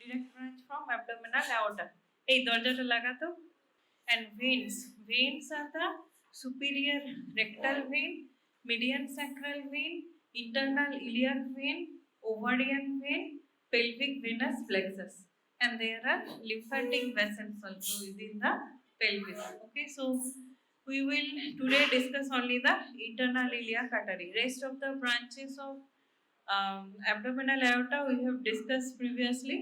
direct branch from abdominal aorta. এই দরজাটা লাগাতো। And veins. Veins are the superior rectal vein, median sacral vein, internal iliac vein, ovarian vein, pelvic venous plexus. And there are lymphatic vessels also within the pelvis. Okay, so we will today discuss only the internal iliac artery. Rest of the branches of abdominal aorta we have discussed previously.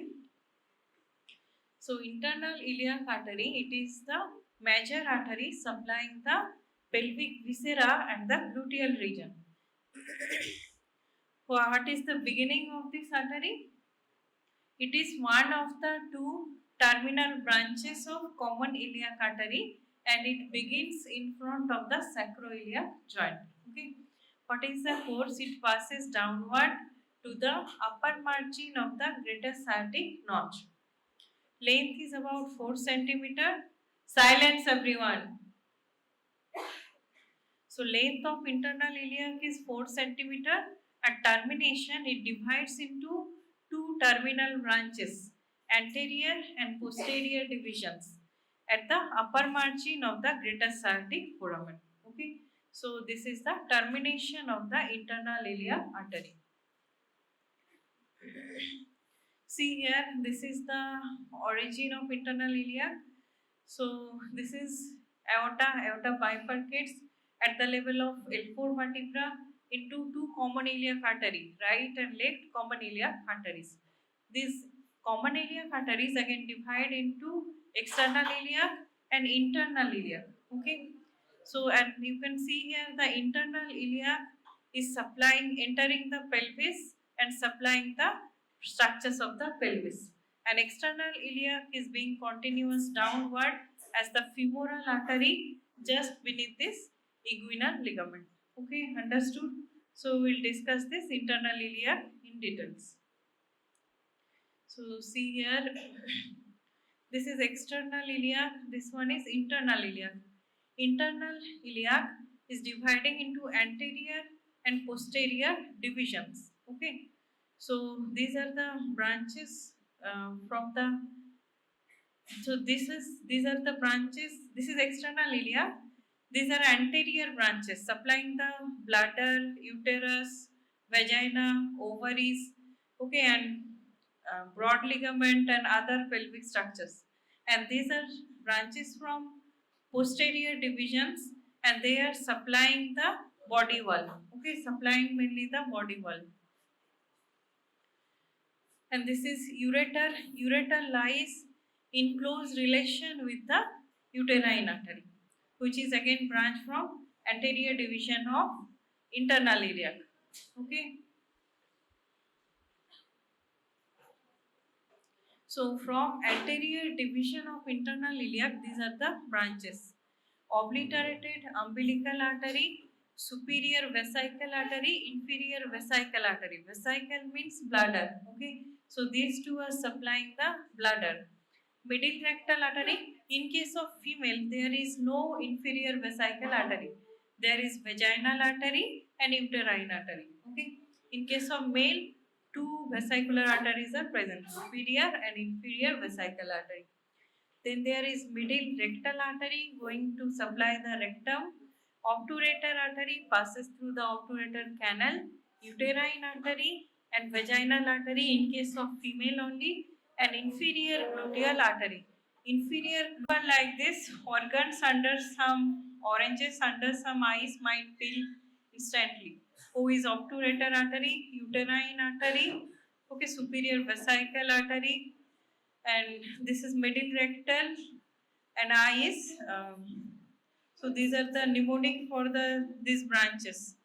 So internal iliac artery, it is the major artery supplying the pelvic viscera and the gluteal region. What is the beginning of this artery? It is one of the two terminal branches of common iliac artery and it begins in front of the sacroiliac joint. Okay. What is the course? It passes downward to the upper margin of the greater sciatic notch. Length is about 4 centimeter. Silence everyone. So length of internal iliac is 4 centimeter. At termination, it divides into two terminal branches, anterior and posterior divisions at the upper margin of the greater sciatic foramen. Okay. So this is the termination of the internal iliac artery. See here, this is the origin of internal iliac. So this is aorta. Aorta bifurcates at the level of L4 vertebra into two common iliac artery, right and left common iliac arteries. These common iliac arteries again divide into external iliac and internal iliac. Okay. So and you can see here the internal iliac is entering the pelvis and supplying the structures of the pelvis. An external iliac is being continuous downward as the femoral artery just beneath this inguinal ligament. Okay, understood? So we'll discuss this internal iliac in details. So see here, this is external iliac, this one is internal iliac. Internal iliac is dividing into anterior and posterior divisions. Okay, so these are the branches from the. So these are the branches. This is external iliac. These are anterior branches supplying the bladder, uterus, vagina, ovaries. Okay, and broad ligament and other pelvic structures. And these are branches from posterior divisions, and they are supplying the body wall. Okay, supplying mainly the body wall. And this is ureter. Ureter lies in close relation with the uterine artery, which is again branch from anterior division of internal iliac. Okay. So from anterior division of internal iliac, these are the branches: obliterated umbilical artery, superior vesical artery, inferior vesical artery. Vesical means bladder. Okay. So these two are supplying the bladder. Middle rectal artery. In case of female, there is no inferior vesical artery. There is vaginal artery and uterine artery. Okay. In case of male, two vesicular arteries are present, superior and inferior vesical artery. Then there is middle rectal artery going to supply the rectum. Obturator artery passes through the obturator canal. Uterine artery and vaginal artery in case of female only, and inferior gluteal artery. Inferior like this, organs under some oranges under some eyes might feel instantly. Who is obturator artery, uterine artery, okay, superior vesical artery, and this is middle rectal, and eye is so these are the mnemonic for these branches.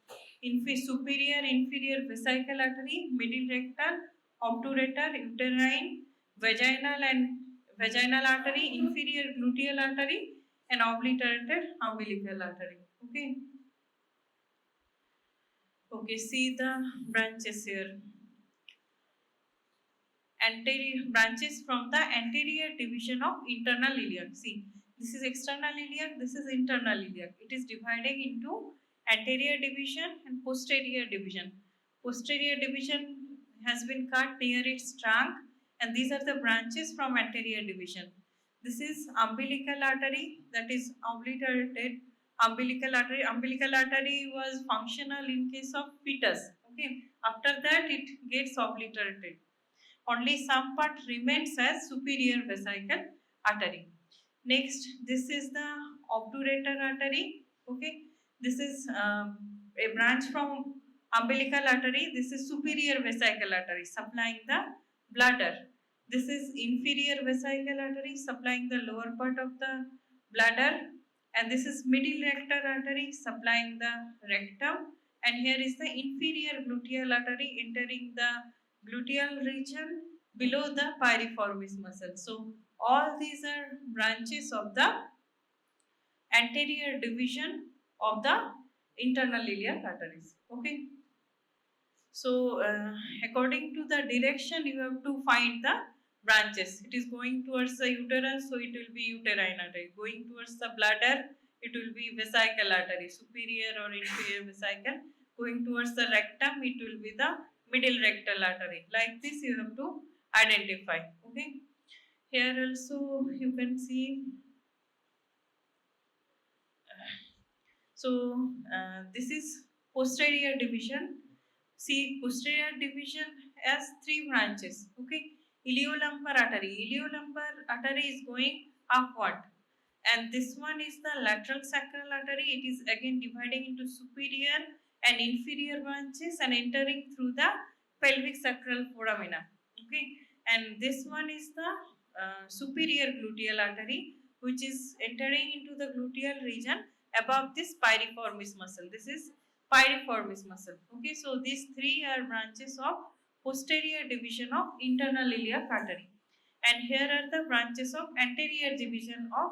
Superior inferior vesical artery, middle rectal, obturator, uterine, vaginal artery, inferior gluteal artery, and obliterated umbilical artery. Okay. Okay, see the branches here. Anterior branches from the anterior division of internal iliac. See, this is external iliac, this is internal iliac. It is dividing into anterior division and posterior division. Posterior division has been cut near its trunk, and these are the branches from anterior division. This is umbilical artery, that is obliterated umbilical artery. Umbilical artery was functional in case of fetus. Okay, after that it gets obliterated. Only some part remains as superior vesical artery. Next, this is the obturator artery. Okay, this is a branch from umbilical artery. This is superior vesical artery supplying the bladder. This is inferior vesical artery supplying the lower part of the bladder, and this is middle rectal artery supplying the rectum, and here is the inferior gluteal artery entering the gluteal region below the piriformis muscle. So all these are branches of the anterior division of the internal iliac arteries. Okay. So according to the direction you have to find the branches. It is going towards the uterus, so it will be uterine artery. Going towards the bladder, it will be vesical artery, superior or inferior vesical. Going towards the rectum, it will be the middle rectal artery. Like this you have to identify. Okay. Here also you can see. So this is posterior division. See, posterior division has three branches. Okay, iliolumbar artery. Iliolumbar artery is going upward, and this one is the lateral sacral artery. It is again dividing into superior and inferior branches and entering through the pelvic sacral foramina. Okay, and this one is the superior gluteal artery, which is entering into the gluteal region above this piriformis muscle. This is piriformis muscle. Okay, so these three are branches of posterior division of internal iliac artery, and here are the branches of anterior division of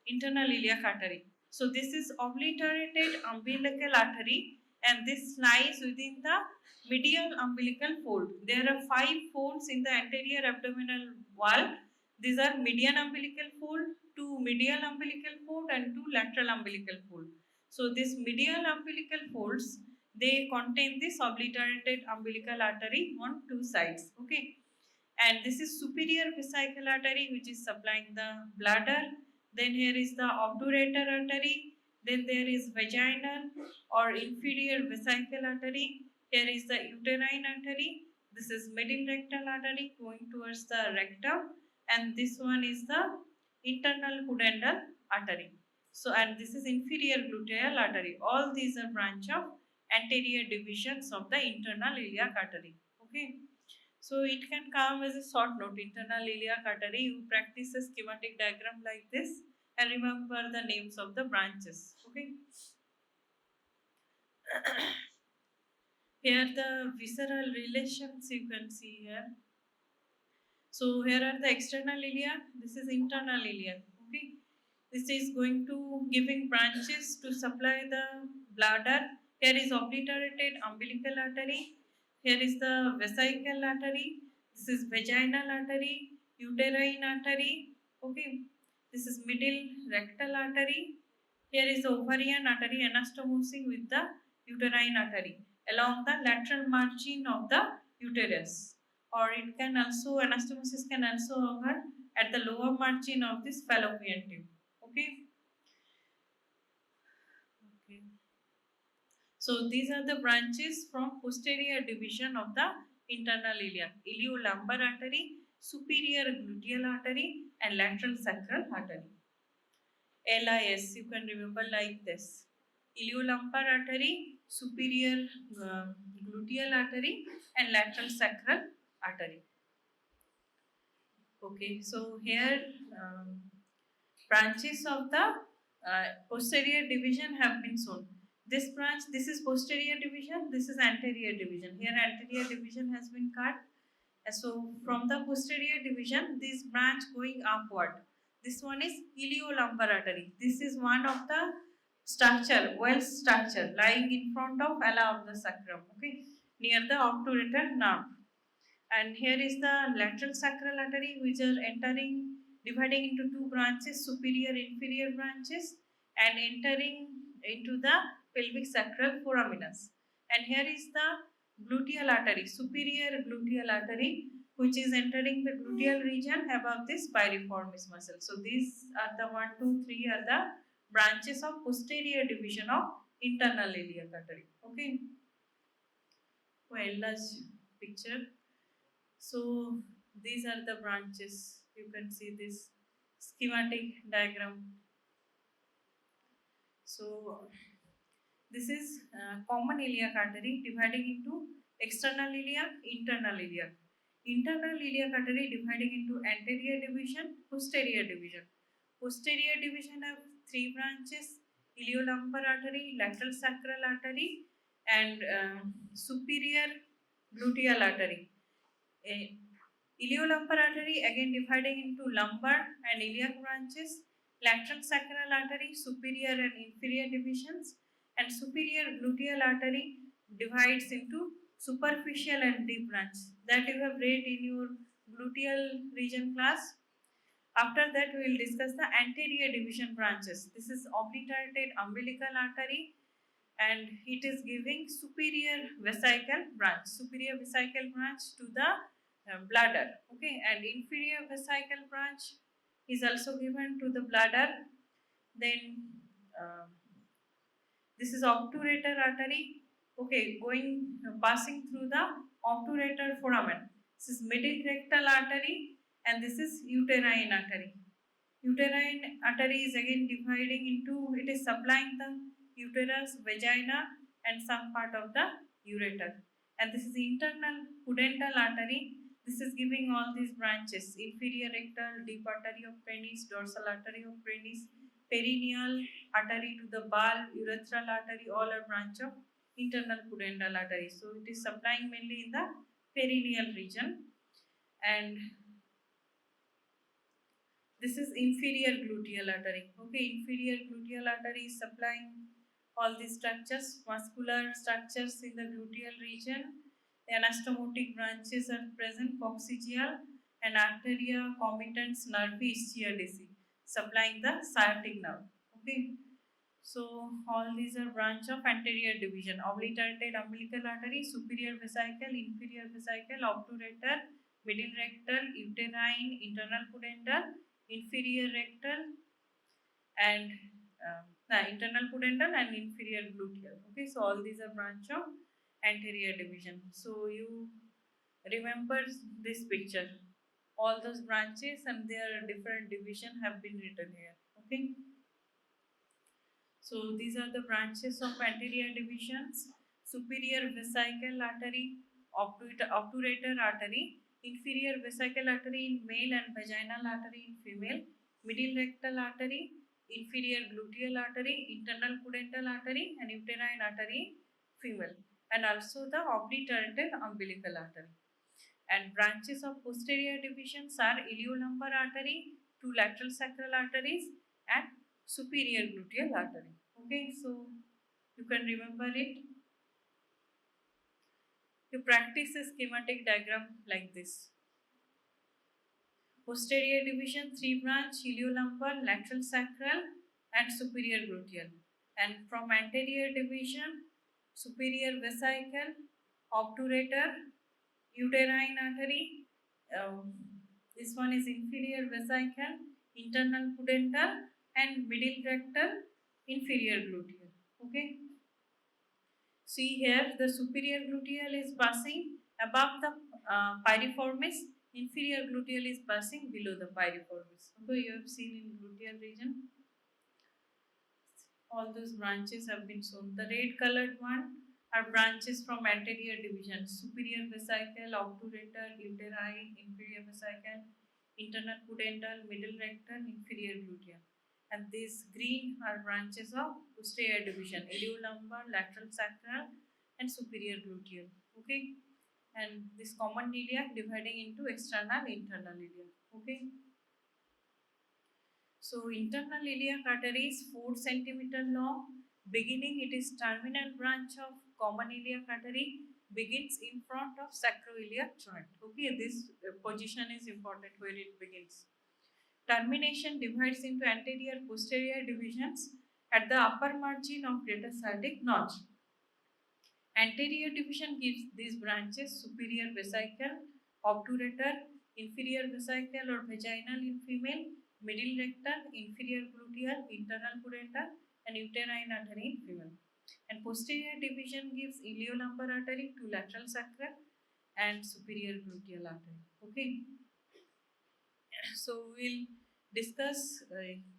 internal iliac artery. So this is obliterated umbilical artery, and this lies within the medial umbilical fold. There are 5 folds in the anterior abdominal wall. These are median umbilical fold, 2 medial umbilical fold, and 2 lateral umbilical fold. So this medial umbilical folds, they contain this obliterated umbilical artery on 2 sides. Okay, and this is superior vesical artery which is supplying the bladder. Then here is the obturator artery. Then there is vaginal or inferior vesical artery. Here is the uterine artery. This is middle rectal artery going towards the rectum, and this one is the internal pudendal artery. So, and this is inferior gluteal artery. All these are branch of anterior divisions of the internal iliac artery. Okay. So it can come as a short note, internal iliac artery. You practice a schematic diagram like this and remember the names of the branches. Okay. Here the visceral relations you can see here. So here are the external iliac. This is internal iliac. Okay. This is going to giving branches to supply the bladder. Here is obliterated umbilical artery. Here is the vesical artery. This is vaginal artery, uterine artery. Okay. This is middle rectal artery. Here is the ovarian artery anastomosing with the uterine artery along the lateral margin of the uterus. Or it can also, anastomosis can also occur at the lower margin of this fallopian tube. Okay. Okay. So these are the branches from posterior division of the internal iliac: iliolumbar artery, superior gluteal artery, and lateral sacral artery. LIS you can remember like this: iliolumbar artery, superior gluteal artery, and lateral sacral artery. Okay, so here branches of the posterior division have been shown. This branch, this is posterior division, this is anterior division. Here anterior division has been cut. So from the posterior division, this branch going upward. This one is iliolumbar artery. This is one of the structure, Wells structure lying in front of ala of the sacrum. Okay, near the obturator nerve. And here is the lateral sacral artery which are entering, dividing into 2 branches, superior inferior branches, and entering into the pelvic sacral foraminus. And here is the gluteal artery, superior gluteal artery which is entering the gluteal region above this piriformis muscle. So these are the 1, 2, 3 are the branches of posterior division of internal iliac artery. Okay, well, large picture. So these are the branches. You can see this schematic diagram. So this is common iliac artery dividing into external iliac, internal iliac. Internal iliac artery dividing into anterior division, posterior division. Posterior division have three branches: iliolumbar artery, lateral sacral artery, and superior gluteal artery. Iliolumbar artery again dividing into lumbar and iliac branches, lateral sacral artery, superior and inferior divisions, and superior gluteal artery divides into superficial and deep branch that you have read in your gluteal region class. After that, we will discuss the anterior division branches. This is obliterated umbilical artery and it is giving superior vesical branch to the bladder. Okay, and inferior vesical branch is also given to the bladder. Then this is obturator artery. Okay, going passing through the obturator foramen. This is middle rectal artery and this is uterine artery. Uterine artery is again dividing into, it is supplying the uterus, vagina and some part of the ureter. And this is internal pudendal artery. This is giving all these branches: inferior rectal, deep artery of penis, dorsal artery of penis, perineal artery to the ball, urethral artery, all are branch of internal pudendal artery. So it is supplying mainly in the perineal region. And this is inferior gluteal artery. Okay, inferior gluteal artery is supplying all these structures, muscular structures in the gluteal region. The anastomotic branches are present, coccygeal and arteria comitans nervi ischiadici, supplying the sciatic nerve. Okay, so all these are branch of anterior division: obliterated umbilical artery, superior vesicle, inferior vesicle, obturator, middle rectal, uterine, internal pudendal, inferior rectal, and internal pudendal and inferior gluteal. Okay, so all these are branch of anterior division. So you remember this picture, all those branches and their different division have been written here. Okay, so these are the branches of anterior divisions: superior vesical artery, obturator artery, inferior vesical artery in male and vaginal artery in female, middle rectal artery, inferior gluteal artery, internal pudendal artery and uterine artery female, and also the obliterated umbilical artery. And branches of posterior divisions are iliolumbar artery, two lateral sacral arteries and superior gluteal artery. Okay, so you can remember it. You practice a schematic diagram like this. Posterior division, three branch: iliolumbar, lateral sacral and superior gluteal. And from anterior division, superior vesicle, obturator, uterine artery. This one is inferior vesicle, internal pudendal and middle rectal, inferior gluteal. Okay. See here, the superior gluteal is passing above the piriformis, inferior gluteal is passing below the piriformis. Okay, you have seen in gluteal region, all those branches have been shown. The red colored one are branches from anterior division: superior vesicle, obturator, uterine, inferior vesicle, internal pudendal, middle rectal, inferior gluteal. And these green are branches of posterior division: iliolumbar, lateral sacral and superior gluteal. Okay, and this common iliac dividing into external internal iliac. Okay, so internal iliac artery is 4 centimeter long. Beginning, it is terminal branch of common iliac artery, begins in front of sacroiliac joint. Okay, this position is important where it begins. Termination divides into anterior posterior divisions at the upper margin of greater sciatic notch. Anterior division gives these branches: superior vesicle, obturator, inferior vesical or vaginal in female, middle rectal, inferior gluteal, internal pudendal, and uterine artery in female. And posterior division gives iliolumbar artery to lateral sacral and superior gluteal artery. Okay, so we'll discuss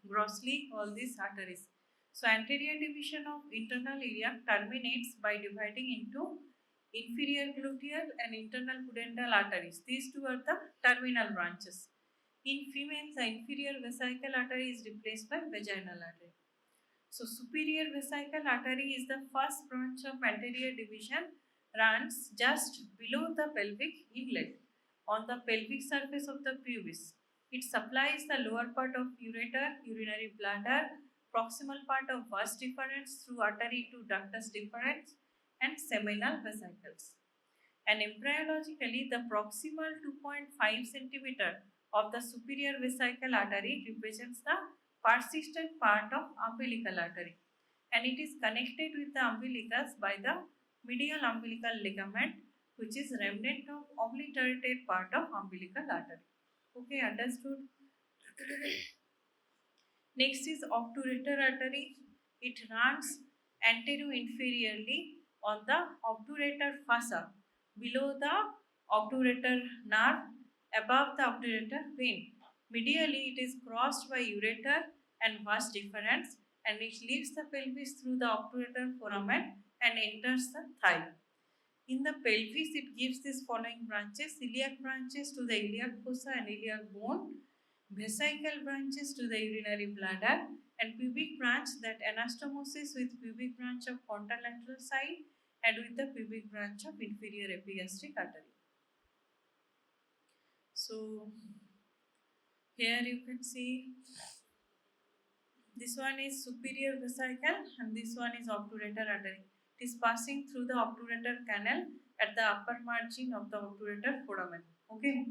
grossly all these arteries. So anterior division of internal iliac terminates by dividing into inferior gluteal and internal pudendal arteries. These two are the terminal branches. In females, the inferior vesical artery is replaced by vaginal artery. So superior vesical artery is the first branch of anterior division, runs just below the pelvic inlet on the pelvic surface of the pubis. It supplies the lower part of ureter, urinary bladder, proximal part of vas deferens through artery to ductus deferens and seminal vesicles. And embryologically, the proximal 2.5 centimeter of the superior vesical artery represents the persistent part of umbilical artery, and it is connected with the umbilicus by the medial umbilical ligament, which is remnant of obliterated part of umbilical artery. Okay, understood? Next is obturator artery. It runs antero-inferiorly on the obturator fossa, below the obturator nerve, above the obturator vein. Medially, it is crossed by ureter and vas deferens, and it leaves the pelvis through the obturator foramen and enters the thigh. In the pelvis, it gives these following branches: iliac branches to the iliac fossa and iliac bone, vesical branches to the urinary bladder, and pubic branch, that anastomosis with pubic branch of contralateral side and with the pubic branch of inferior epigastric artery. So here you can see this one is superior vesicle and this one is obturator artery. It is passing through the obturator canal at the upper margin of the obturator foramen. Okay.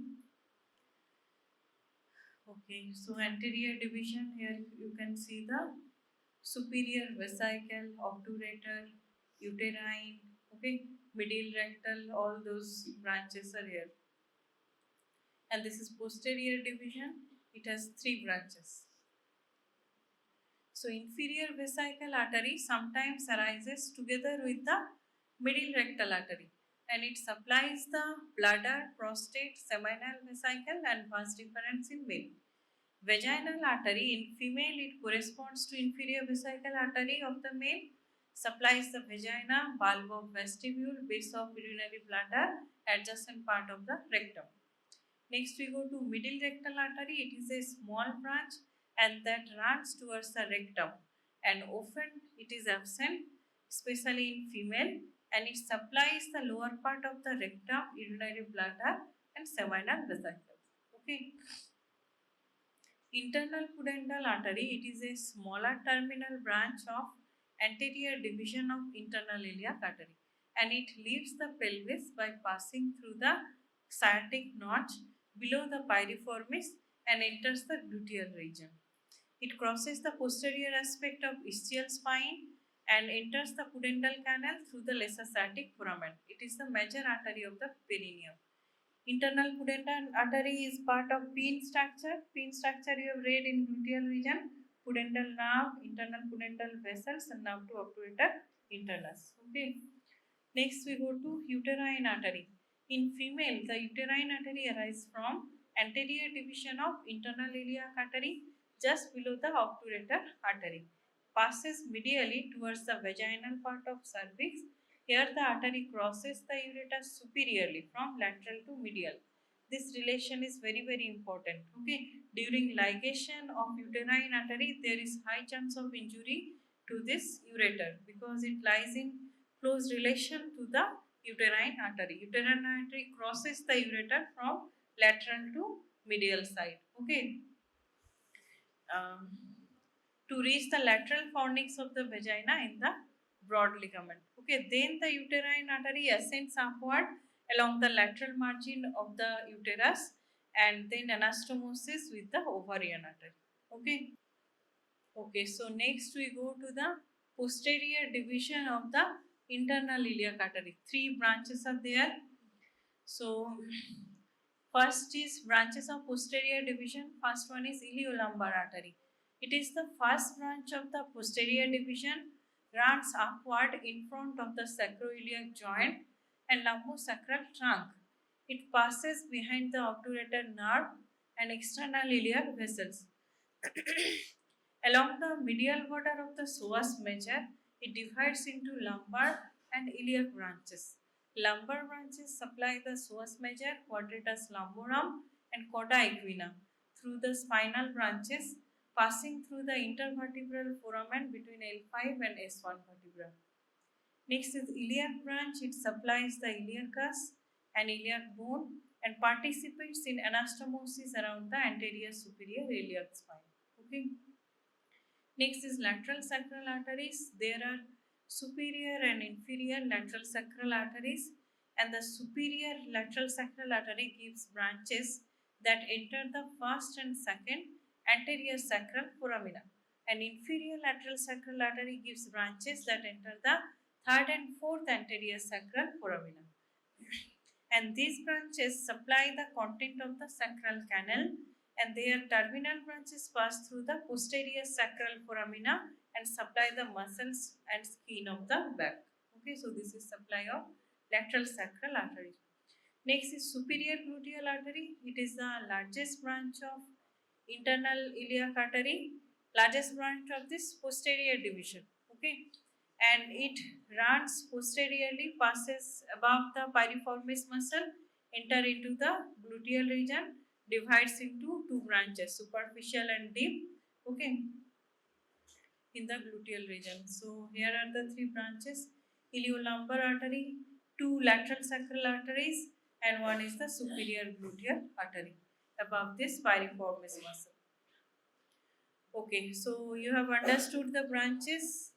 Okay, so anterior division, here you can see the superior vesicle, obturator, uterine, okay, middle rectal, all those branches are here. And this is posterior division, it has 3 branches. So inferior vesical artery sometimes arises together with the middle rectal artery, and it supplies the bladder, prostate, seminal vesicle and vas deferens in male. Vaginal artery in female, it corresponds to inferior vesical artery of the male, supplies the vagina, bulb of vestibule, base of urinary bladder, adjacent part of the rectum. Next we go to middle rectal artery. It is a small branch and that runs towards the rectum, and often it is absent, especially in female, and it supplies the lower part of the rectum, urinary bladder and seminal vesicles. Okay. Internal pudendal artery, it is a smaller terminal branch of anterior division of internal iliac artery, and it leaves the pelvis by passing through the sciatic notch below the piriformis and enters the gluteal region. It crosses the posterior aspect of ischial spine and enters the pudendal canal through the lesser sciatic foramen. It is the major artery of the perineum. Internal pudendal artery is part of pin structure. Pin structure you have read in gluteal region, pudendal nerve, internal pudendal vessels, and now to obturator internus. Okay. Next we go to uterine artery. In female, the uterine artery arises from anterior division of internal iliac artery just below the obturator artery. Passes medially towards the vaginal part of cervix. Here the artery crosses the ureter superiorly from lateral to medial. This relation is very important. Okay, during ligation of uterine artery, there is high chance of injury to this ureter because it lies in close relation to the uterine artery. Uterine artery crosses the ureter from lateral to medial side. Okay. To reach the lateral fornix of the vagina in the broad ligament. Okay, then the uterine artery ascends upward along the lateral margin of the uterus and then anastomosis with the ovarian artery. Okay. Okay, so next we go to the posterior division of the internal iliac artery. 3 branches are there. So First is branches of posterior division. First one is iliolumbar artery. It is the first branch of the posterior division, runs upward in front of the sacroiliac joint and lumbosacral trunk. It passes behind the obturator nerve and external iliac vessels. Along the medial border of the psoas major, it divides into lumbar and iliac branches. Lumbar branches supply the psoas major, quadratus lumborum, and cauda equina through the spinal branches, passing through the intervertebral foramen between L5 and S1 vertebra. Next is iliac branch. It supplies the iliacus and iliac bone and participates in anastomosis around the anterior superior iliac spine. Okay. Next is lateral sacral arteries. There are superior and inferior lateral sacral arteries, and the superior lateral sacral artery gives branches that enter the first and second anterior sacral foramina, and inferior lateral sacral artery gives branches that enter the third and fourth anterior sacral foramina. And these branches supply the content of the sacral canal, and their terminal branches pass through the posterior sacral foramina and supply the muscles and skin of the back. Okay, so this is supply of lateral sacral artery. Next is superior gluteal artery. It is the largest branch of internal iliac artery, largest branch of this posterior division. Okay, and it runs posteriorly, passes above the piriformis muscle, enter into the gluteal region, divides into two branches, superficial and deep. Okay, in the gluteal region. So here are the three branches: iliolumbar artery, two lateral sacral arteries, and one is the superior gluteal artery above this piriformis muscle. Okay, so you have understood the branches.